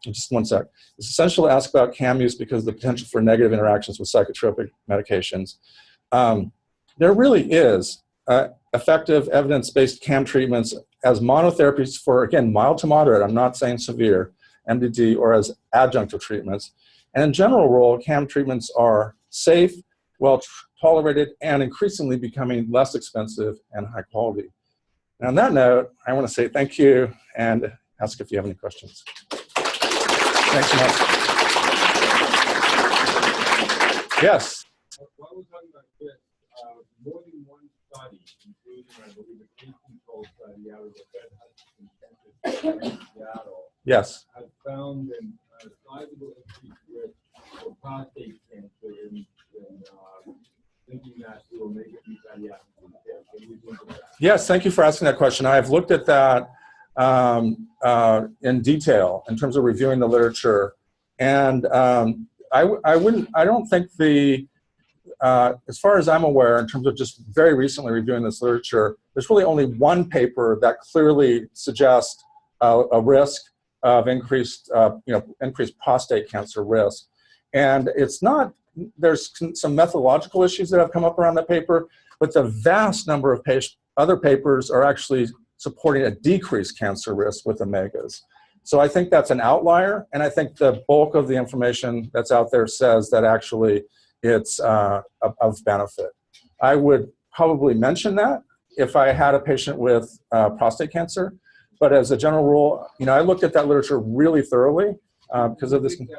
just one sec. It's essential to ask about CAM use because of the potential for negative interactions with psychotropic medications. There really is effective evidence-based CAM treatments as monotherapies for, again, mild to moderate, I'm not saying severe, MDD, or as adjunctive treatments. And in general rule, CAM treatments are safe, well tolerated, and increasingly becoming less expensive and high quality. And on that note, I want to say thank you and ask if you have any questions. Thanks so much. Yes. While we're talking about this, more than one study, including, I believe, a case-control study out of the Intensive Seattle, Yes. has found a sizable increased risk for prostate cancer in thinking that it will make it fatty acids. What do you think of that? Yes, thank you for asking that question. I've looked at that in detail in terms of reviewing the literature, and I don't think as far as I'm aware, in terms of just very recently reviewing this literature, there's really only one paper that clearly suggests a risk of increased prostate cancer risk. And it's not, there's some methodological issues that have come up around that paper, but the vast number of other papers are actually supporting a decreased cancer risk with omegas. So I think that's an outlier, and I think the bulk of the information that's out there says that actually it's of benefit. I would probably mention that if I had a patient with prostate cancer, but as a general rule, I looked at that literature really thoroughly because of this. It's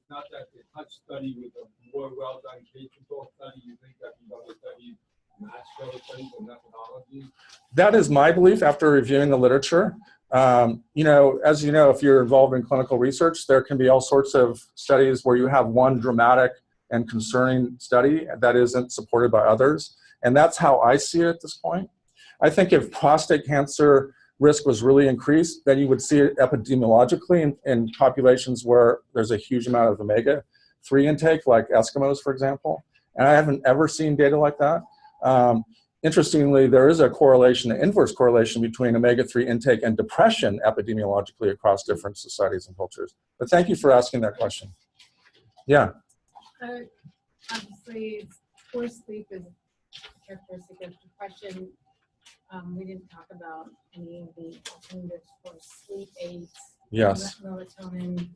not that the touch study with a more well-done case-control study, you think that these other studies match those studies and methodologies? That is my belief after reviewing the literature. As you know, if you're involved in clinical research, there can be all sorts of studies where you have one dramatic and concerning study that isn't supported by others. And that's how I see it at this point. I think if prostate cancer risk was really increased, then you would see it epidemiologically in populations where there's a huge amount of omega-3 intake, like Eskimos, for example. And I haven't ever seen data like that. Interestingly, there is a correlation, an inverse correlation between omega-3 intake and depression epidemiologically across different societies and cultures. But thank you for asking that question. Yeah. Obviously, poor sleep is a characteristic of depression. We didn't talk about any of the alternatives for sleep aids. Yes. Melatonin,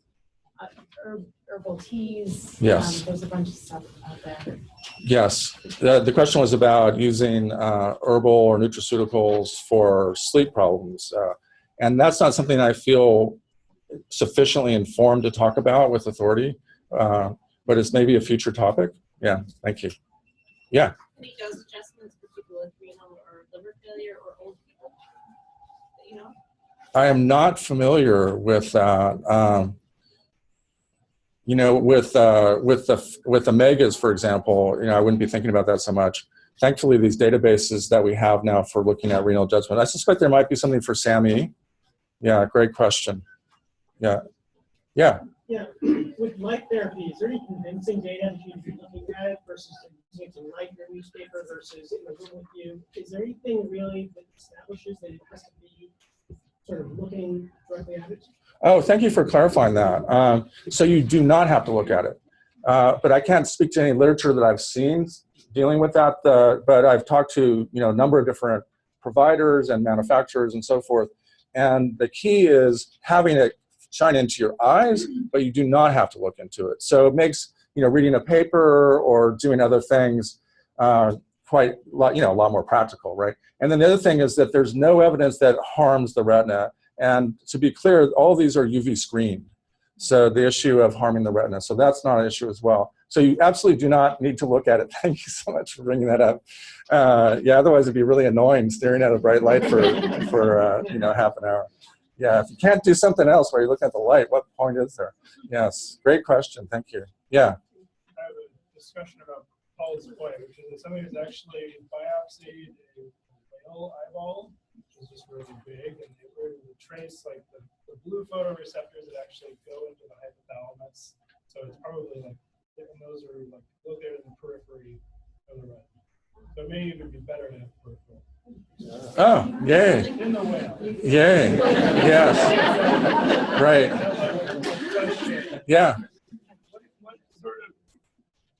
herbal teas. Yes. There's a bunch of stuff out there. Yes. The question was about using herbal or nutraceuticals for sleep problems. And that's not something I feel sufficiently informed to talk about with authority, but it's maybe a future topic. Yeah, thank you. Yeah. Any dose adjustments for people with renal or liver failure or old people that you know? I am not familiar with that. You know, with omegas, for example, you know, I wouldn't be thinking about that so much. Thankfully, these databases that we have now for looking at renal judgment, I suspect there might be something for SAMe. Yeah, great question. Yeah, yeah. Yeah, with light therapy, is there any convincing data that you're looking at it versus using it to light your newspaper versus in the room with you? Is there anything really that establishes that it has to be sort of looking directly at it? Oh, thank you for clarifying that. So you do not have to look at it. But I can't speak to any literature that I've seen dealing with that. But I've talked to, you know, a number of different providers and manufacturers and so forth. And the key is having it shine into your eyes, but you do not have to look into it. So it makes, you know, reading a paper or doing other things quite, you know, a lot more practical, right? And then the other thing is that there's no evidence that it harms the retina. And to be clear, all these are UV screened. So the issue of harming the retina, so that's not an issue as well. So you absolutely do not need to look at it. Thank you so much for bringing that up. Yeah, otherwise it'd be really annoying staring at a bright light for you know, half an hour. Yeah, if you can't do something else while you're looking at the light, what point is there? Yes, great question, thank you. Yeah. I have a discussion about Paul's point, which is that somebody who's actually biopsied a whale eyeball, which is just really big, and they were able to trace like the blue photoreceptors that actually go into the hypothalamus. So it's probably like, and those are like located in the periphery of the retina. So maybe it would be better to have peripheral. Oh, yay. In the whale. Yay. Yes. Right. Yeah. What sort of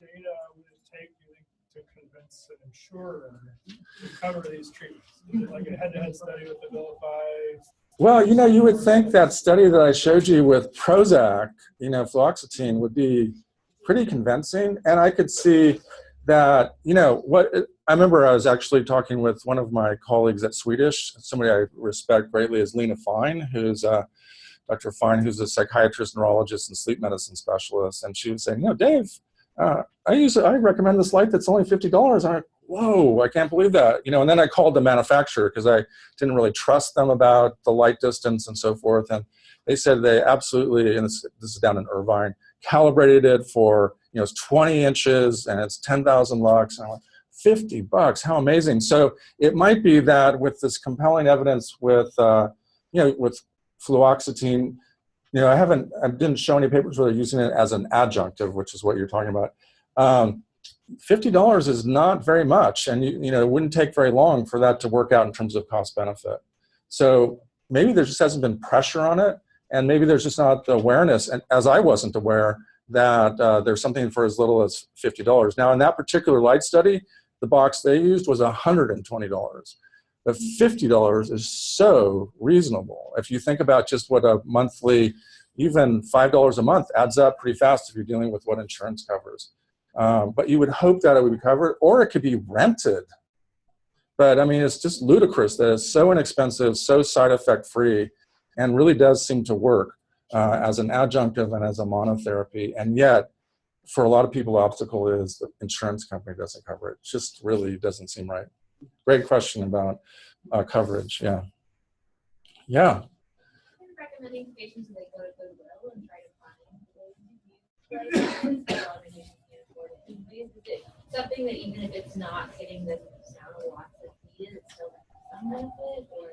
data would it take, you think, to convince an insurer to cover these treatments? Is it like a head-to-head study with Abilify? Well, you know, you would think that study that I showed you with Prozac, you know, fluoxetine, would be pretty convincing. And I could see that, you know, I remember I was actually talking with one of my colleagues at Swedish, somebody I respect greatly is Lena Fine, who's Dr. Fine, who's a psychiatrist, neurologist, and sleep medicine specialist. And she was saying, you know, Dave, I recommend this light that's only $50. I'm like, whoa, I can't believe that. You know, and then I called the manufacturer because I didn't really trust them about the light distance and so forth. And they said they absolutely, and this is down in Irvine, calibrated it for, you know, it's 20 inches and it's 10,000 lux. And I'm like, $50, how amazing. So it might be that with this compelling evidence with, you know, with fluoxetine, you know, I didn't show any papers where they're using it as an adjunctive, which is what you're talking about. $50 is not very much, and you know, it wouldn't take very long for that to work out in terms of cost benefit. So maybe there just hasn't been pressure on it, and maybe there's just not the awareness, and as I wasn't aware, that there's something for as little as $50. Now, in that particular light study, the box they used was $120. But $50 is so reasonable. If you think about just what a monthly, even $5 a month adds up pretty fast if you're dealing with what insurance covers. But you would hope that it would be covered, or it could be rented. But I mean, it's just ludicrous that it's so inexpensive, so side effect free, and really does seem to work as an adjunctive and as a monotherapy. And yet, for a lot of people, the obstacle is the insurance company doesn't cover it. It just really doesn't seem right. Great question about coverage, yeah. Yeah. Recommending patients they go to Goodwill and try to find ways to use is it something that even if it's not getting the sound of lots of needed, it's still some benefit? Or?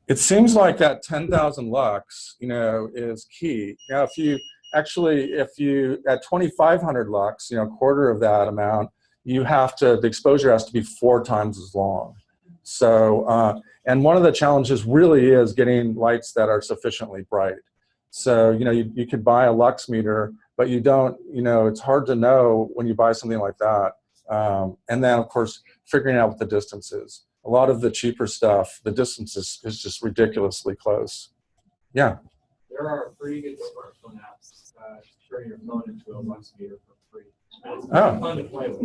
It seems like that 10,000 lux, you know, is key. Now, if you at 2,500 lux, you know, a quarter of that amount, the exposure has to be 4 times as long. So, and one of the challenges really is getting lights that are sufficiently bright. So, you know, you could buy a lux meter, but you don't, you know, it's hard to know when you buy something like that. And then, of course, figuring out what the distance is. A lot of the cheaper stuff, the distance is just ridiculously close. Yeah. There are pretty good smartphone apps turn your phone into a lux meter for free. It's fun to play with.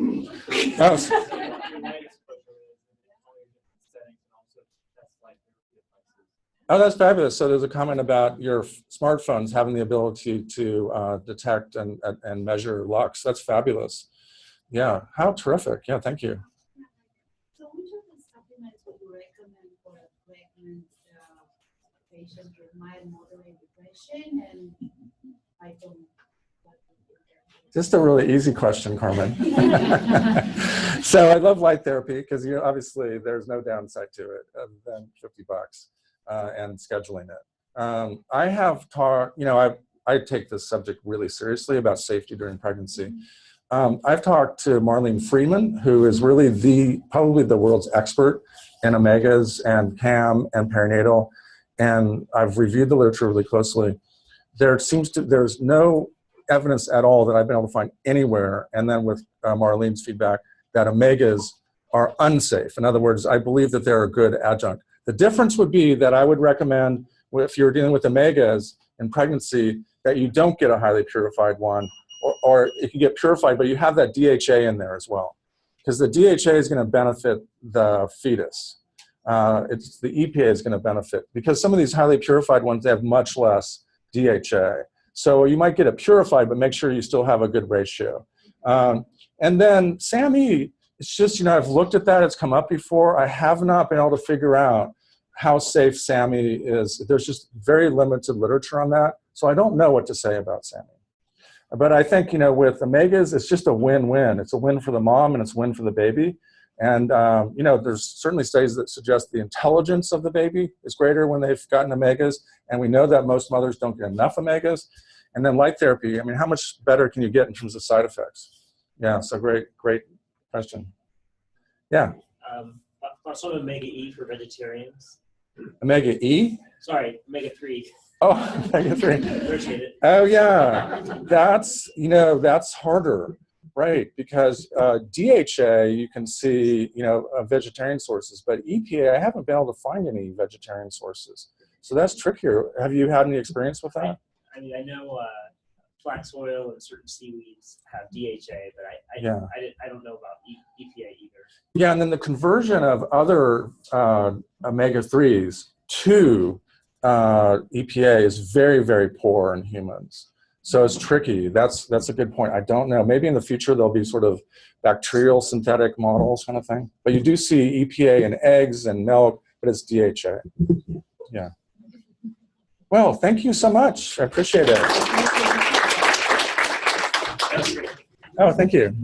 Oh, that's fabulous. So there's a comment about your smartphones having the ability to detect and measure lux. That's fabulous. Yeah, how terrific. Yeah, thank you. So which of the supplements would you recommend for a pregnant patient with mild moderate depression and I don't Just a really easy question, Carmen. So I love light therapy because obviously there's no downside to it other than $50 and scheduling it. I have talked, I take this subject really seriously about safety during pregnancy. I've talked to Marlene Freeman, who is really probably the world's expert in omegas and CAM and perinatal, and I've reviewed the literature really closely. There's no evidence at all that I've been able to find anywhere, and then with Marlene's feedback, that omegas are unsafe. In other words, I believe that they're a good adjunct. The difference would be that I would recommend, if you're dealing with omegas in pregnancy, that you don't get a highly purified one, or it can get purified, but you have that DHA in there as well. Because the DHA is going to benefit the fetus. The EPA is going to benefit. Because some of these highly purified ones, they have much less DHA. So you might get it purified, but make sure you still have a good ratio. And then SAMe, it's just, I've looked at that, it's come up before. I have not been able to figure out how safe SAMe is. There's just very limited literature on that. So I don't know what to say about SAMe. But I think, with omegas, it's just a win-win. It's a win for the mom and it's a win for the baby. And, there's certainly studies that suggest the intelligence of the baby is greater when they've gotten omegas. And we know that most mothers don't get enough omegas. And then light therapy, how much better can you get in terms of side effects? Yeah, so great question. Yeah. Also omega E for vegetarians. Omega E? Sorry, omega 3. Oh, omega 3. Appreciate it. Oh, yeah. That's harder, right? Because DHA, you can see, vegetarian sources, but EPA, I haven't been able to find any vegetarian sources. So that's trickier. Have you had any experience with that? I know flax oil and certain seaweeds have DHA, but I don't know about EPA either. Yeah, and then the conversion of other omega-3s to EPA is very, very poor in humans. So it's tricky. That's a good point. I don't know. Maybe in the future there'll be sort of bacterial synthetic models kind of thing. But you do see EPA in eggs and milk, but it's DHA. Yeah. Well, thank you so much. I appreciate it. Oh, thank you.